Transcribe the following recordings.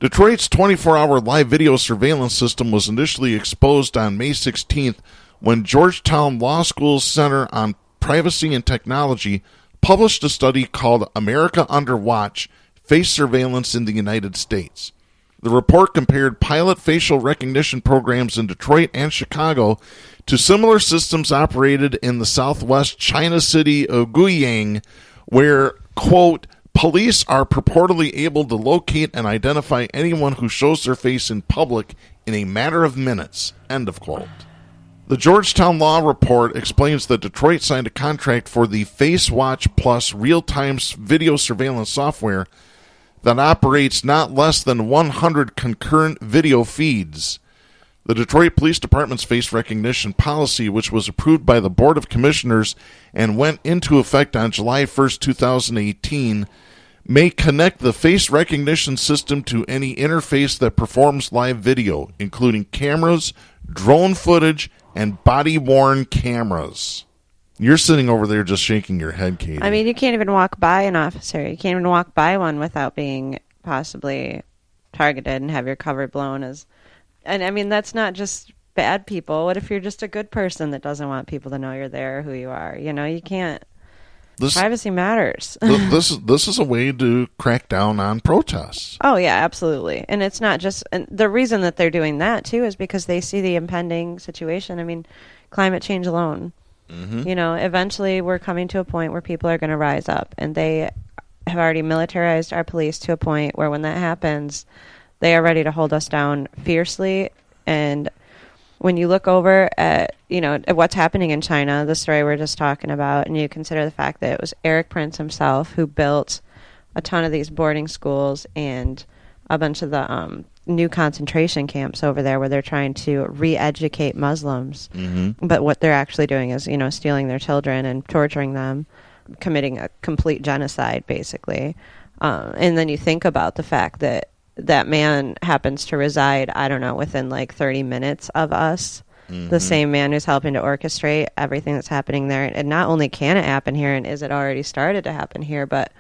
Detroit's 24-hour live video surveillance system was initially exposed on May 16th when Georgetown Law School's Center on Privacy and Technology published a study called America Under Watch: Face Surveillance in the United States. The report compared pilot facial recognition programs in Detroit and Chicago to similar systems operated in the southwest China city of Guiyang, where, quote, police are purportedly able to locate and identify anyone who shows their face in public in a matter of minutes, end of quote. The Georgetown Law Report explains that Detroit signed a contract for the Face Watch Plus real-time video surveillance software that operates not less than 100 concurrent video feeds. The Detroit Police Department's face recognition policy, which was approved by the Board of Commissioners and went into effect on July 1st, 2018, may connect the face recognition system to any interface that performs live video, including cameras, drone footage, and body-worn cameras. You're sitting over there just shaking your head, Katie. I mean, you can't even walk by an officer. You can't even walk by one without being possibly targeted and have your cover blown. And I mean, that's not just bad people. What if you're just a good person that doesn't want people to know you're there or who you are? You know, you can't. Privacy matters. This is a way to crack down on protests. Oh, yeah, absolutely. And it's not just... And the reason that they're doing that, too, is because they see the impending situation. I mean, climate change alone. Mm-hmm. You know, eventually we're coming to a point where people are going to rise up. And they have already militarized our police to a point where when that happens, they are ready to hold us down fiercely. And when you look over at, you know, at what's happening in China, the story we're just talking about, and you consider the fact that it was Eric Prince himself who built a ton of these boarding schools and a bunch of the new concentration camps over there where they're trying to re-educate Muslims. Mm-hmm. But what they're actually doing is, you know, stealing their children and torturing them, committing a complete genocide, basically. And then you think about the fact that that man happens to reside, I don't know, within like 30 minutes of us. Mm-hmm. The same man who's helping to orchestrate everything that's happening there. And not only can it happen here, and is it already started to happen here, but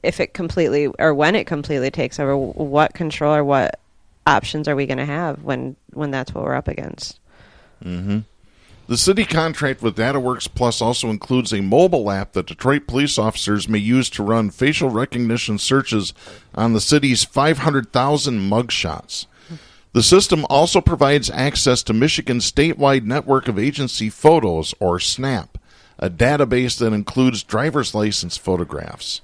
if it completely, or when it completely takes over, what control or what options are we going to have when that's what we're up against? Mm-hmm. The city contract with DataWorks Plus also includes a mobile app that Detroit police officers may use to run facial recognition searches on the city's 500,000 mugshots. The system also provides access to Michigan's statewide network of agency photos, or SNAP, a database that includes driver's license photographs.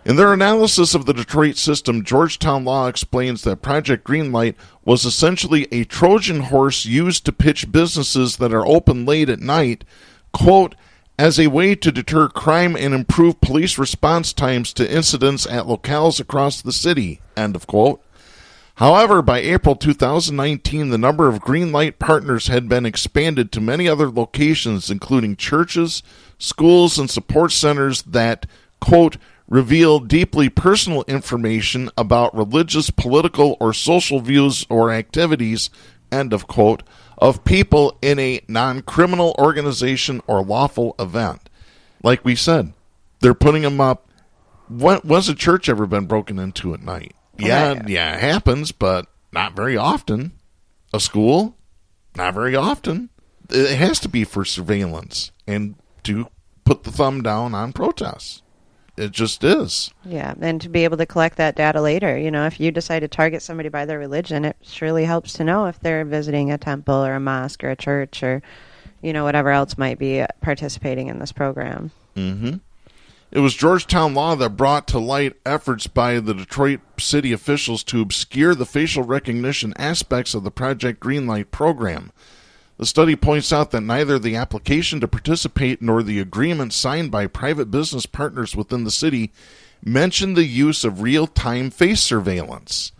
In their analysis of the Detroit system, Georgetown Law explains that Project Greenlight was essentially a Trojan horse used to pitch businesses that are open late at night, quote, as a way to deter crime and improve police response times to incidents at locales across the city, end of quote. However, by April 2019, the number of Greenlight partners had been expanded to many other locations, including churches, schools, and support centers that, quote, reveal deeply personal information about religious, political, or social views or activities, end of quote, of people in a non-criminal organization or lawful event. Like we said, they're putting them up. When's a church ever been broken into at night? Yeah, it happens, but not very often. A school? Not very often. It has to be for surveillance and to put the thumb down on protests. It just is. Yeah, and to be able to collect that data later. You know, if you decide to target somebody by their religion, it surely helps to know if they're visiting a temple or a mosque or a church or, you know, whatever else might be participating in this program. Mm-hmm. It was Georgetown Law that brought to light efforts by the Detroit city officials to obscure the facial recognition aspects of the Project Greenlight program. The study points out that neither the application to participate nor the agreement signed by private business partners within the city mention the use of real-time face surveillance.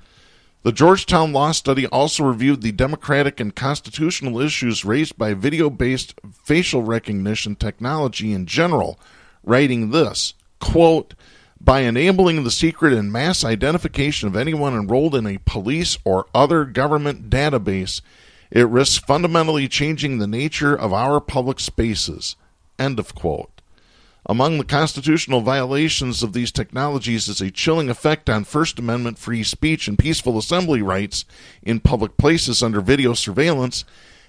The Georgetown Law Study also reviewed the democratic and constitutional issues raised by video-based facial recognition technology in general, writing this, quote, by enabling the secret and mass identification of anyone enrolled in a police or other government database, it risks fundamentally changing the nature of our public spaces, end of quote. Among the constitutional violations of these technologies is a chilling effect on First Amendment free speech and peaceful assembly rights in public places under video surveillance,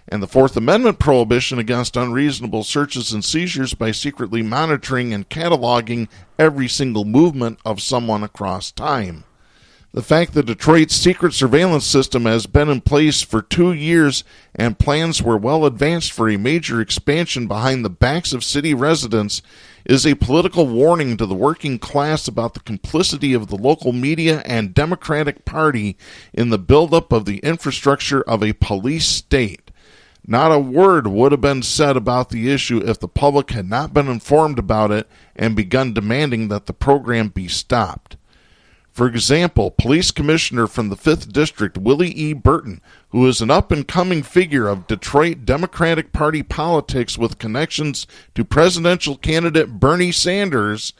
and the Fourth Amendment prohibition against unreasonable searches and seizures by secretly monitoring and cataloging every single movement of someone across time. The fact that Detroit's secret surveillance system has been in place for 2 years and plans were well advanced for a major expansion behind the backs of city residents is a political warning to the working class about the complicity of the local media and Democratic Party in the buildup of the infrastructure of a police state. Not a word would have been said about the issue if the public had not been informed about it and begun demanding that the program be stopped. For example, Police Commissioner from the 5th District, Willie E. Burton, who is an up-and-coming figure of Detroit Democratic Party politics with connections to presidential candidate Bernie Sanders,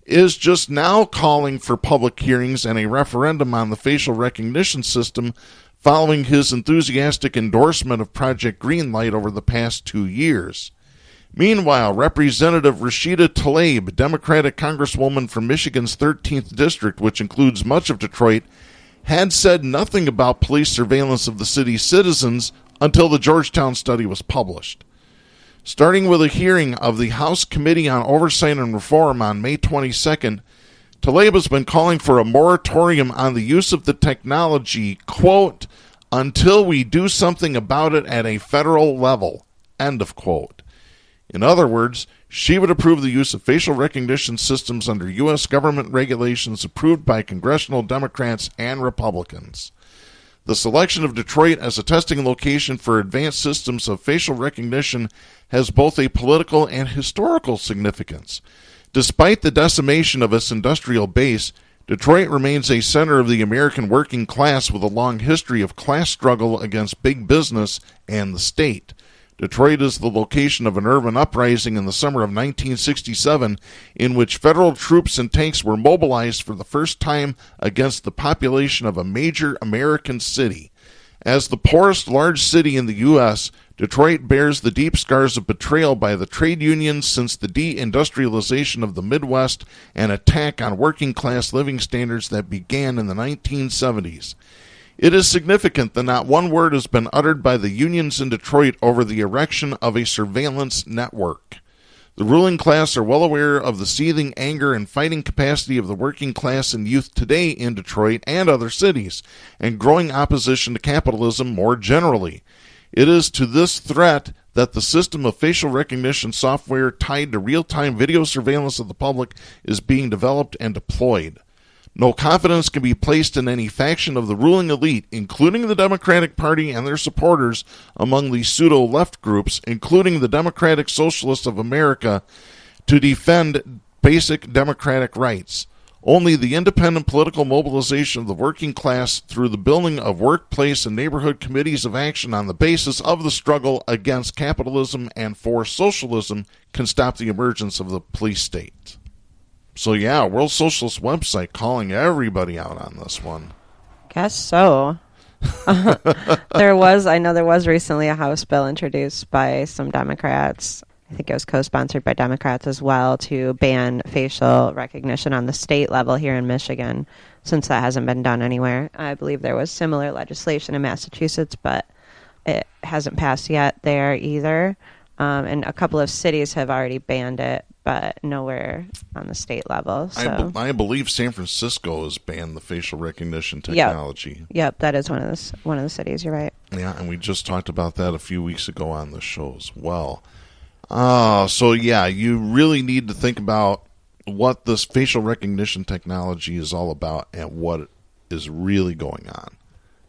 is just now calling for public hearings and a referendum on the facial recognition system following his enthusiastic endorsement of Project Greenlight over the past 2 years. Meanwhile, Representative Rashida Tlaib, Democratic Congresswoman from Michigan's 13th District, which includes much of Detroit, had said nothing about police surveillance of the city's citizens until the Georgetown study was published. Starting with a hearing of the House Committee on Oversight and Reform on May 22nd, Tlaib has been calling for a moratorium on the use of the technology, quote, until we do something about it at a federal level, end of quote. In other words, she would approve the use of facial recognition systems under U.S. government regulations approved by congressional Democrats and Republicans. The selection of Detroit as a testing location for advanced systems of facial recognition has both a political and historical significance. Despite the decimation of its industrial base, Detroit remains a center of the American working class with a long history of class struggle against big business and the state. Detroit is the location of an urban uprising in the summer of 1967 in which federal troops and tanks were mobilized for the first time against the population of a major American city. As the poorest large city in the U.S., Detroit bears the deep scars of betrayal by the trade unions since the deindustrialization of the Midwest and attack on working-class living standards that began in the 1970s. It is significant that not one word has been uttered by the unions in Detroit over the erection of a surveillance network. The ruling class are well aware of the seething anger and fighting capacity of the working class and youth today in Detroit and other cities, and growing opposition to capitalism more generally. It is to this threat that the system of facial recognition software tied to real-time video surveillance of the public is being developed and deployed. No confidence can be placed in any faction of the ruling elite, including the Democratic Party and their supporters among the pseudo-left groups, including the Democratic Socialists of America, to defend basic democratic rights. Only the independent political mobilization of the working class through the building of workplace and neighborhood committees of action on the basis of the struggle against capitalism and for socialism can stop the emergence of the police state. So yeah, World Socialist website calling everybody out on this one. Guess so. I know there was recently a House bill introduced by some Democrats. I think it was co-sponsored by Democrats as well, to ban facial recognition on the state level here in Michigan, since that hasn't been done anywhere. I believe there was similar legislation in Massachusetts, but it hasn't passed yet there either. And a couple of cities have already banned it, but nowhere on the state level. So. I believe San Francisco has banned the facial recognition technology. Yep, that is one of the cities. You're right. Yeah, and we just talked about that a few weeks ago on the show as well. So yeah, you really need to think about what this facial recognition technology is all about and what is really going on.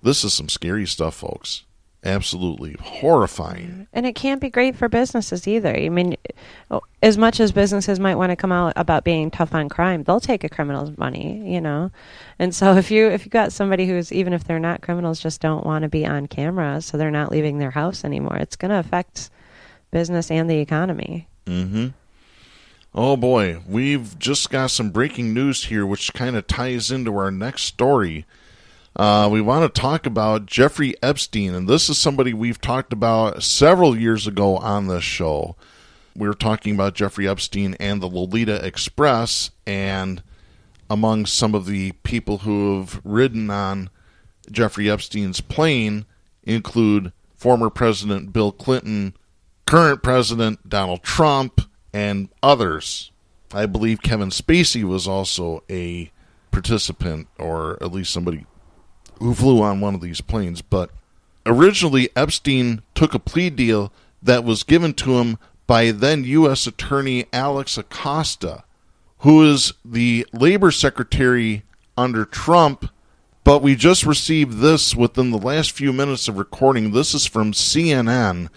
This is some scary stuff, folks. Absolutely horrifying. And it can't be great for businesses either. I mean, as much as businesses might want to come out about being tough on crime, they'll take a criminal's money, you know. And so if you got somebody who's, even if they're not criminals, just don't want to be on camera, so they're not leaving their house anymore, it's going to affect business and the economy. Mm-hmm. Oh boy, we've just got some breaking news here, which kind of ties into our next story. We want to talk about Jeffrey Epstein, and this is somebody we've talked about several years ago on this show. we were talking about Jeffrey Epstein and the Lolita Express, and among some of the people who have ridden on Jeffrey Epstein's plane include former President Bill Clinton, current President Donald Trump, and others. I believe Kevin Spacey was also a participant, or at least somebody who flew on one of these planes. But originally, Epstein took a plea deal that was given to him by then U.S. Attorney Alex Acosta, who is the labor secretary under Trump. But we just received this within the last few minutes of recording. This is from CNN.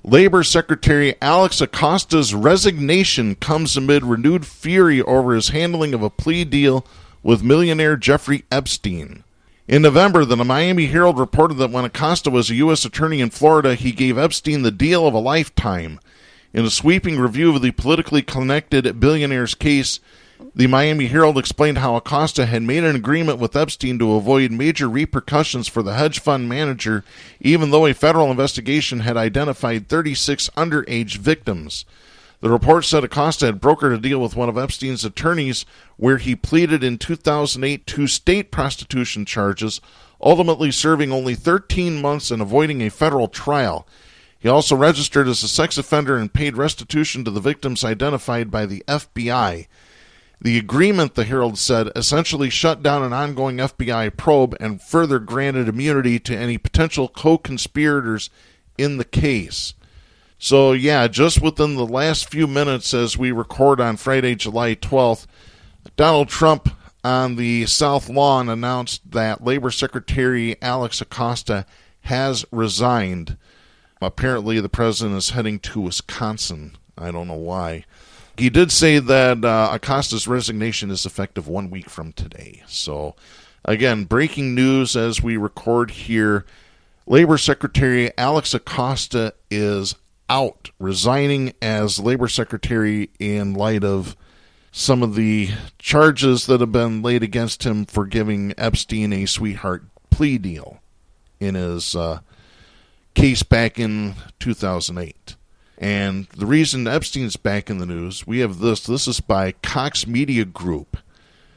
Labor Secretary Alex Acosta's resignation comes amid renewed fury over his handling of a plea deal with millionaire Jeffrey Epstein. In November, the Miami Herald reported that when Acosta was a U.S. attorney in Florida, he gave Epstein the deal of a lifetime. In a sweeping review of the politically connected billionaire's case, the Miami Herald explained how Acosta had made an agreement with Epstein to avoid major repercussions for the hedge fund manager, even though a federal investigation had identified 36 underage victims. The report said Acosta had brokered a deal with one of Epstein's attorneys where he pleaded in 2008 to state prostitution charges, ultimately serving only 13 months and avoiding a federal trial. He also registered as a sex offender and paid restitution to the victims identified by the FBI. The agreement, the Herald said, essentially shut down an ongoing FBI probe and further granted immunity to any potential co-conspirators in the case. So, yeah, just within the last few minutes as we record on Friday, July 12th, Donald Trump on the South Lawn announced that Labor Secretary Alex Acosta has resigned. Apparently, the president is heading to Wisconsin. I don't know why. He did say that Acosta's resignation is effective 1 week from today. So, again, breaking news as we record here. Labor Secretary Alex Acosta is out, resigning as Labor Secretary in light of some of the charges that have been laid against him for giving Epstein a sweetheart plea deal in his case back in 2008. And the reason Epstein's back in the news, we have this. This is by Cox Media Group.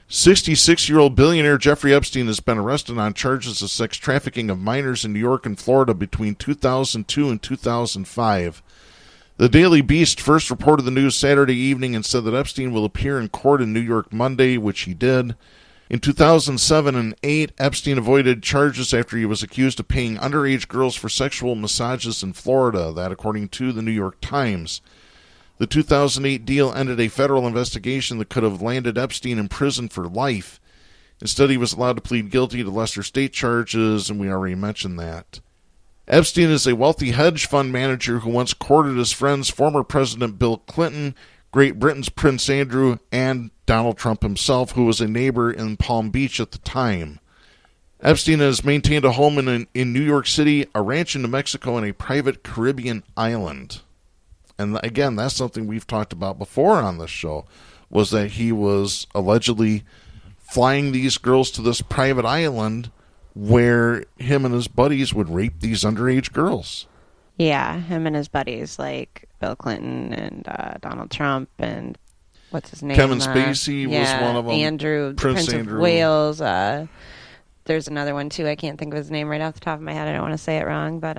66-year-old billionaire Jeffrey Epstein has been arrested on charges of sex trafficking of minors in New York and Florida between 2002 and 2005. The Daily Beast first reported the news Saturday evening and said that Epstein will appear in court in New York Monday, which he did. In 2007 and 2008, Epstein avoided charges after he was accused of paying underage girls for sexual massages in Florida, that according to the New York Times. The 2008 deal ended a federal investigation that could have landed Epstein in prison for life. Instead, he was allowed to plead guilty to lesser state charges, and we already mentioned that. Epstein is a wealthy hedge fund manager who once courted his friends former President Bill Clinton, Great Britain's Prince Andrew, and Donald Trump himself, who was a neighbor in Palm Beach at the time. Epstein has maintained a home in New York City, a ranch in New Mexico, and a private Caribbean island. And again, that's something we've talked about before on this show, was that he was allegedly flying these girls to this private island where him and his buddies would rape these underage girls. Yeah, him and his buddies, like Bill Clinton and Donald Trump and what's his name? Kevin Spacey was one of them. Andrew, Prince Andrew. Of Wales. There's another one, too. I can't think of his name right off the top of my head. I don't want to say it wrong. But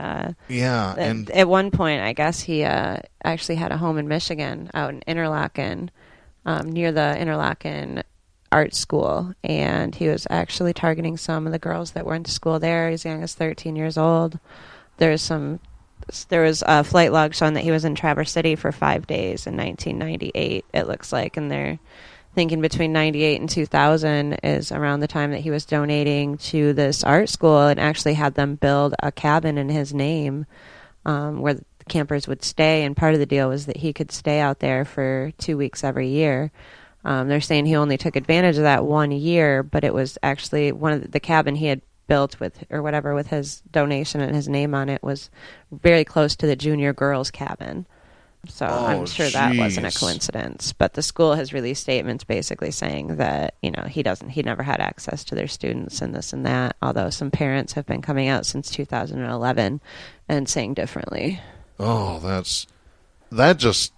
yeah, and at one point, I guess he actually had a home in Michigan, out in Interlaken, near the Interlaken Art School. And he was actually targeting some of the girls that went to school there. He's young as 13 years old. There was a flight log showing that he was in Traverse City for 5 days in 1998, it looks like. And they're thinking between 98 and 2000 is around the time that he was donating to this art school and actually had them build a cabin in his name where the campers would stay. And part of the deal was that he could stay out there for 2 weeks every year. They're saying he only took advantage of that 1 year, but it was actually one of the cabin he had built with his donation and his name on it was very close to the junior girls' cabin. So I'm sure that wasn't a coincidence. But the school has released statements basically saying that, he never had access to their students and this and that, although some parents have been coming out since 2011 and saying differently. Oh, that just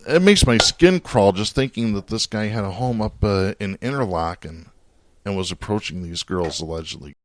it makes my skin crawl just thinking that this guy had a home up in Interlochen and was approaching these girls allegedly.